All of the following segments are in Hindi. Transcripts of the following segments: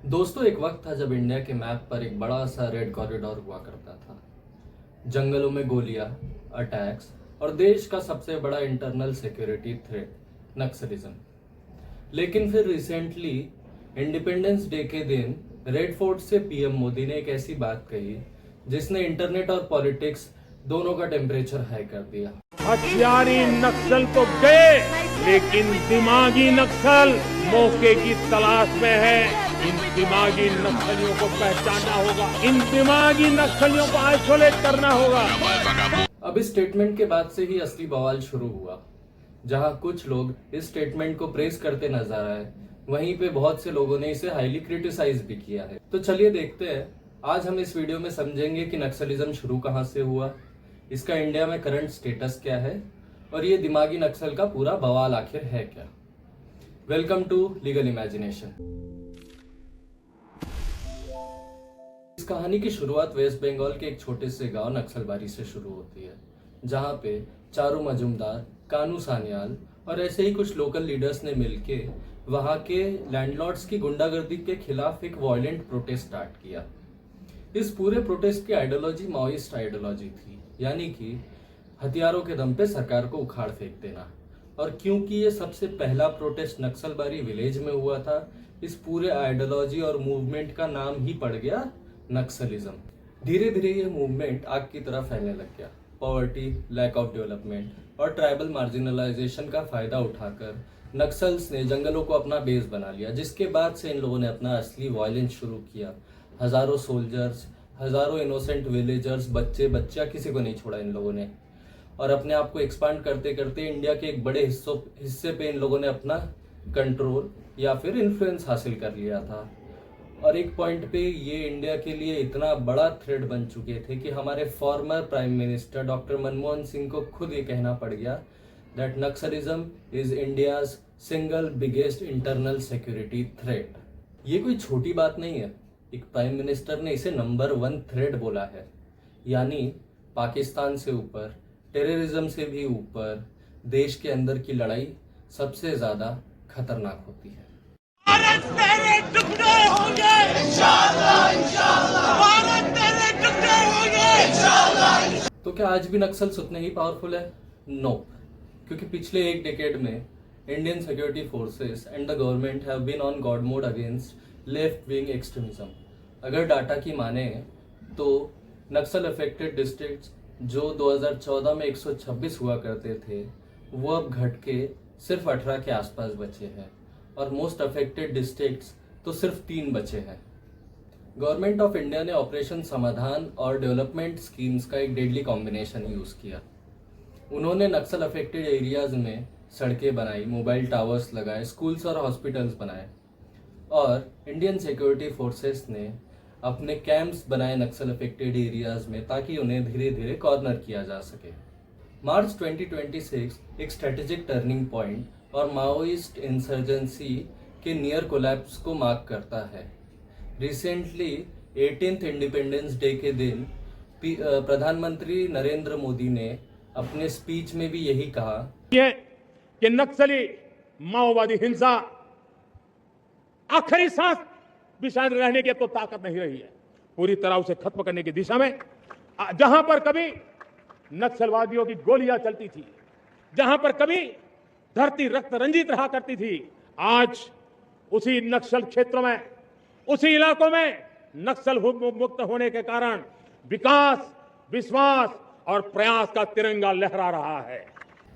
दोस्तों, एक वक्त था जब इंडिया के मैप पर एक बड़ा सा रेड कॉरिडोर हुआ करता था। जंगलों में गोलियां, अटैक्स और देश का सबसे बड़ा इंटरनल सिक्योरिटी थ्रेट नक्सलिज्म। लेकिन फिर रिसेंटली इंडिपेंडेंस डे के दिन रेड फोर्ट से पीएम मोदी ने एक ऐसी बात कही जिसने इंटरनेट और पॉलिटिक्स दोनों का टेम्परेचर हाई कर दिया। हथियारी नक्सल तो गए, लेकिन दिमागी नक्सल मौके की तलाश में है। इन दिमागी नक्सलियों को पहचानना होगा, इन दिमागी नक्सलियों को आइसोलेट करना होगा। अब इस स्टेटमेंट के बाद से ही असली बवाल शुरू हुआ। जहां कुछ लोग इस स्टेटमेंट को प्रेस करते नजर आए, वहीं पे बहुत से लोगों ने इसे हाईली क्रिटिसाइज भी किया है। तो चलिए देखते हैं, आज हम इस वीडियो में समझेंगे कि नक्सलिज्म शुरू कहां से हुआ, इसका इंडिया में करंट स्टेटस क्या है और ये दिमागी नक्सल का पूरा बवाल आखिर है क्या। Welcome to legal imagination. इस कहानी की शुरुआत वेस्ट बंगाल के एक छोटे से गांव नक्सलबारी से शुरू होती है, जहां पे चारू मजुमदार, कानू सान्याल और ऐसे ही कुछ लोकल लीडर्स ने मिलके वहां के लैंडलॉर्ड्स की गुंडागर्दी के खिलाफ एक वायलेंट प्रोटेस्ट स्टार्ट किया। इस पूरे प्रोटेस्ट की आइडियोलॉजी माओइस्ट आइडियोलॉजी थी, यानी कि हथियारों के दम पे सरकार को उखाड़ फेंक देना। और क्योंकि ये सबसे पहला प्रोटेस्ट नक्सलबारी विलेज में हुआ था, इस पूरे आइडियोलॉजी और मूवमेंट का नाम ही पड़ गया नक्सलिज्म। धीरे धीरे ये मूवमेंट आग की तरह फैलने लग गया। पॉवर्टी, लैक ऑफ डेवलपमेंट और ट्राइबल मार्जिनलाइजेशन का फायदा उठाकर नक्सल्स ने जंगलों को अपना बेस बना लिया, जिसके बाद से इन लोगों ने अपना असली वायलेंस शुरू किया। हजारों सोल्जर्स, हजारों इनोसेंट विलेजर्स, बच्चे बच्चा किसी को नहीं छोड़ा इन लोगों ने। और अपने आप को एक्सपांड करते करते इंडिया के एक बड़े हिस्से पे इन लोगों ने अपना कंट्रोल या फिर इन्फ्लुएंस हासिल कर लिया था। और एक पॉइंट पे ये इंडिया के लिए इतना बड़ा थ्रेट बन चुके थे कि हमारे former prime minister doctor Manmohan Singh को खुद ये कहना पड़ गया that Naxalism is India's single biggest internal security threat. ये कोई छोटी बात नहीं है, एक प्राइम मिनिस्टर ने इसे नंबर 1 थ्रेट बोला है। यानी पाकिस्तान से ऊपर, टेररिज्म से भी ऊपर, देश के अंदर की लड़ाई सबसे ज्यादा खतरनाक होती है। भारत तेरे टुकड़े होंगे इंशाअल्लाह, इंशाअल्लाह। भारत तेरे टुकड़े होंगे इंशाअल्लाह। तो क्या आज भी नक्सल्स उतने ही पावरफुल है? नो, क्योंकि पिछले एक डेकेड में Indian security forces and the government have been on god mode against left wing extremism. अगर डाटा की माने तो नक्सल अफेक्टेड डिस्ट्रिक्ट्स जो 2014 में 126 हुआ करते थे, वो अब घट के सिर्फ 18 के आसपास बचे हैं। और मोस्ट अफेक्टेड डिस्ट्रिक्ट्स तो सिर्फ 3 बचे हैं। गवर्नमेंट ऑफ इंडिया ने ऑपरेशन समाधान और डेवलपमेंट स्कीम्स का एक डेडली कॉम्बिनेशन यूज किया। उन्होंने नक्सल अफेक्टेड एरियाज में सड़कें बनाई, मोबाइल टावर्स लगाए, स्कूल्स और हॉस्पिटल्स बनाए, और इंडियन सिक्योरिटी फोर्सेस ने अपने कैंप्स बनाए नक्सल अफेक्टेड एरियाज में, ताकि उन्हें धीरे धीरे कॉर्नर किया जा सके। मार्च 2026 एक स्ट्रेटेजिक टर्निंग पॉइंट और माओइस्ट इंसर्जेंसी के नियर कोलैप्स को मार्क करता है। रिसेंटली 18th इंडिपेंडेंस डे के दिन प्रधानमंत्री नरेंद्र मोदी ने अपने स्पीच में भी यही कहा कि नक्सली माओवादी हिंसा आखिरी सांस भी शायद रहने की तो ताकत नहीं रही है। पूरी तरह उसे खत्म करने की दिशा में, जहां पर कभी नक्सलवादियों की गोलियां चलती थी, जहां पर कभी धरती रक्त रंजित रहा करती थी, आज उसी नक्सल क्षेत्रों में, उसी इलाकों में नक्सल मुक्त होने के कारण विकास, विश्वास और प्रयास का तिरंगा लहरा रहा है।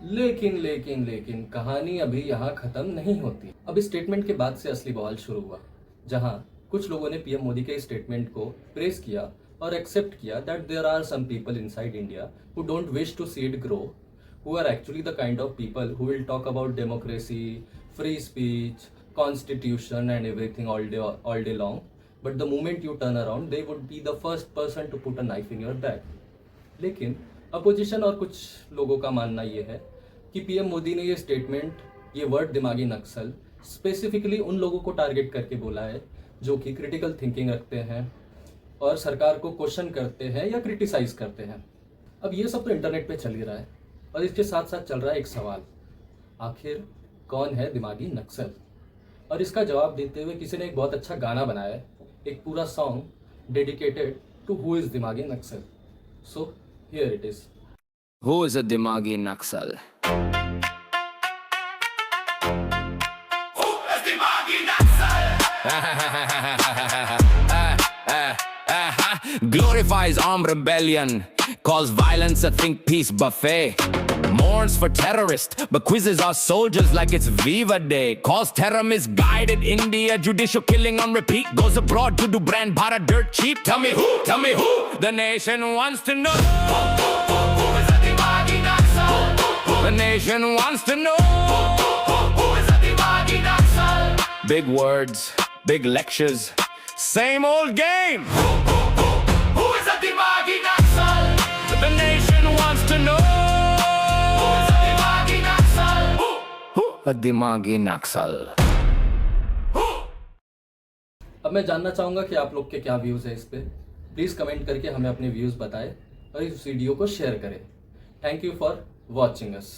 लेकिन कहानी अभी यहाँ खत्म नहीं होती। अब इस स्टेटमेंट के बाद से असली बवाल शुरू हुआ, जहां कुछ लोगों ने पीएम मोदी के स्टेटमेंट को प्रेस किया और एक्सेप्ट किया that there are some people inside India who don't wish to see it grow, who are actually the kind of people who will talk about democracy, free speech, constitution and everything all day long, but the moment you turn around they would be the first person to put a knife in your back। लेकिन अपोजिशन और कुछ लोगों का मानना ये है कि पीएम मोदी ने ये स्टेटमेंट, ये वर्ड दिमागी नक्सल स्पेसिफिकली उन लोगों को टारगेट करके बोला है जो कि क्रिटिकल थिंकिंग रखते हैं और सरकार को क्वेश्चन करते हैं या क्रिटिसाइज करते हैं। अब ये सब तो इंटरनेट पे चल ही रहा है, और इसके साथ साथ चल रहा है एक सवाल, आखिर कौन है दिमागी नक्सल? और इसका जवाब देते हुए किसी ने एक बहुत अच्छा गाना बनाया है, एक पूरा song dedicated to who is दिमागी नक्सल। So here it is. Who is a Dimagi Naxal? Glorifies armed rebellion, calls violence a think peace buffet, mourns for terrorists but quizzes our soldiers like it's Viva Day, calls terror misguided India, judicial killing on repeat, goes abroad to do brand Bharat dirt cheap. Tell me who the nation wants to know. Who is a Dimagi Naxal? The nation wants to know. Who is a Dimagi Naxal? Big words, big lectures, same old game. Who is a Dimagi Naxal? The nation wants to know. Who is a Dimagi Naxal? Who? A Dimagi Naxal. अब मैं जानना चाहूंगा कि आप लोग के क्या व्यूज है इस पे। प्लीज कमेंट करके हमें अपने व्यूज बताएं और इस वीडियो को शेयर करें। Thank you for watching us.